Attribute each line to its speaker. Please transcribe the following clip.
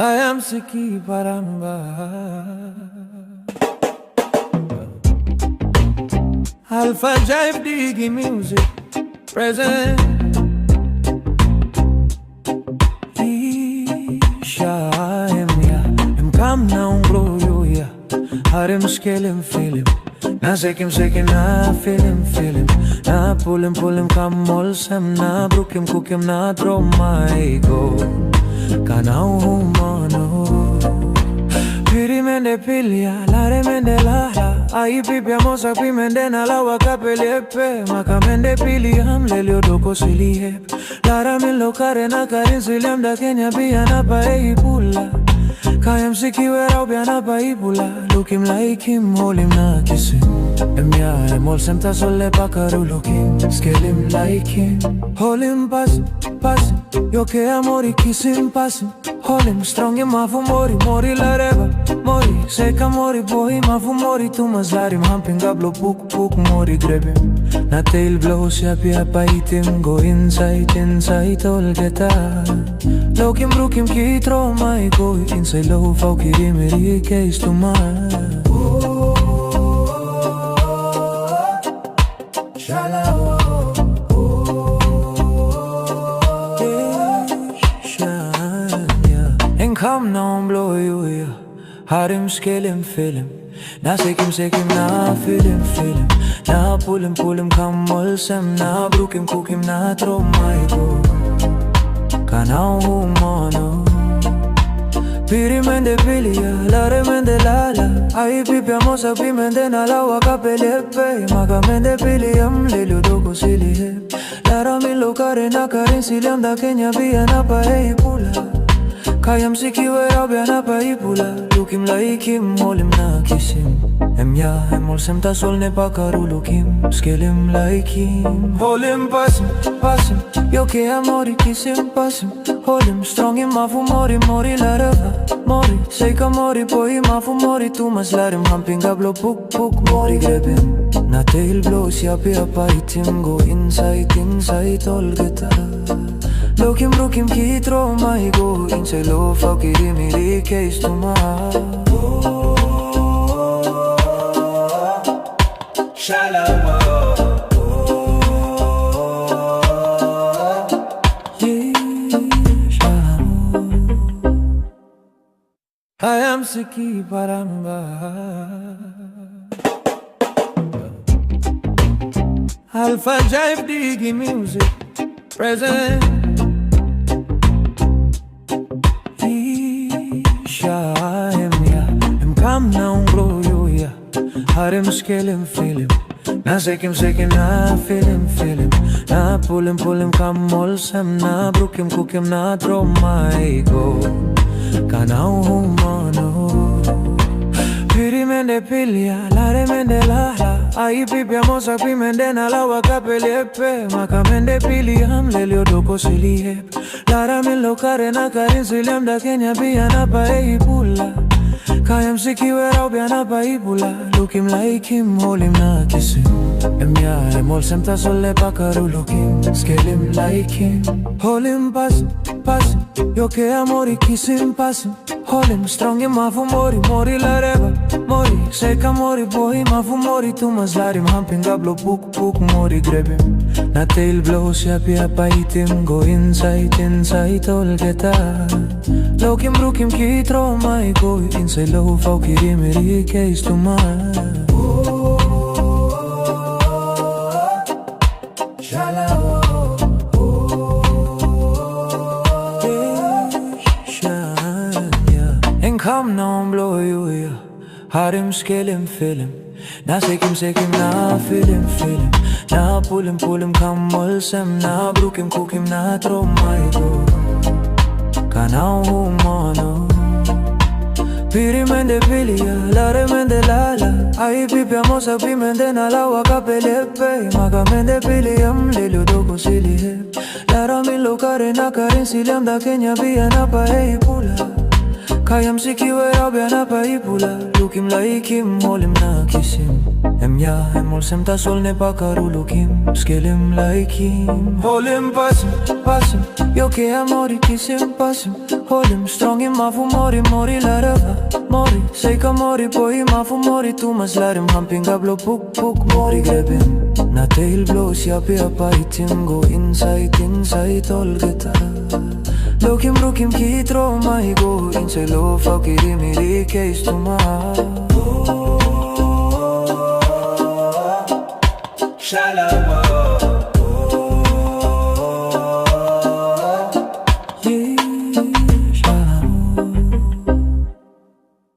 Speaker 1: I am Siki Paramba. ALPHA-JIVE Digi music present. Come now, blow you, yeah. Harim skelim, feel him. Na sekim, na feel him. Na pull him, come Olsem. Na brook him, cook him, na throw my go. Kanao humano. Piri mende pilia, lare mende lara. Ai pipia mosa pi mende na lawa kapelepe. Maka mende piliam, lelio doko silihep. Lara min lokare na karin silem da Kenya biya na pae pula. Kayam sikiwe rao biana paipula. Look him like him, hold him na Kisim. Em Olsem ta solle pakaru look him. Scale him like him. Hold him Pasim. Yo que amori Kisim Pasim. Hold him strong him mafu mori la reva. Mori, seka mori boy mafu mori. Tu mazlar him humping gablo puk mori grab him. Na tail blow siapi apaitim. Go inside all geta. Look him brook him ki throw my go. Inside low fau kirimiri case to my come now, blow you, yeah. Harim scale him, feel him. Na sekim, na feel him. Na pull him, come Olsem. Na brook him, cook him, na throw my go. Kanao humano. Piri mende pilia, lare mende lala. Ai pipia mosa pi mende na lawa kapelepe. Maka mende piliam, lelio doko silihep. Lara min lokare na karin silem da Kenya biya na pae pula. Kayam sikiwe rao biana paipula. Look him like him, hold him na Kisim. Em Olsem ta sol ne pakaru look him. Scale him like him. Hold him Pasim. Yo que amori Kisim Pasim. Hold him strong him mafu mori la reva. Mori, seka mori boy mafu mori. Tu mazlar him humping gablo puk mori grab him. Na tail blow siapi apaitim. Go inside all geta. Look him brook him ki throw my go. Inside low fau kirimiri case to my Shalom. I am Siki Paramba. ALPHA-JIVE Digi music present. Come now, blow you, yeah. Harim scale him, feel him. Na sekim, na feel him. Na pull him, come Olsem. Na brook him, cook him, na throw my go. Kanao humano. Piri mende pilia, lare mende lala. Ai pipia mosa pi mende na lawa kapelepe. Maka mende piliam, lelio doko silihep. Lara min lokare na karin silem da Kenya biya na pae pula. Kayam sikiwe rao biana paipula. Look him like him, hold him na Kisim. Em Olsem ta solle pakaru look him. Scale him like him. Hold him Pasim. Yo que amori Kisim Pasim. Hold him strong him mafu mori la reva. Mori, seka mori boy mafu mori. Tu mazlar him humping gablo puk mori grab him. Na tail blow siapi apaitim. Go inside all geta. Look him brook him ki throw my go. Inside low fau kirimiri case to my come now, blow you, yeah. Harim scale him, feel him. Na sekim, na feel him. Na pull him, come Olsem. Na brook him, cook him, na throw my go. Kanao humano. Piri mende pilia, lare mende lala. Ai pipia mosa pi mende na lawa kapelepe. Maka mende piliam, lelio doko silihep. Lara min lokare na karin silem da Kenya biya na pae pula. Kayam sikiwe rao biana paipula. Look him like him, hold him na Kisim. Em Olsem ta sol ne pakarulukim Skelim laikim Holim pasim Eu que amori kisim pasim Holim strong im mafu mori larava Mori sei ka mori poi mafu mori Tu mas larim hampinga blo puk mori grebim Na tail blows ya pe apaitim Go inside all geta Lokim rukim ki trauma I go inside lo fakiri miri case to ma
Speaker 2: Shalom.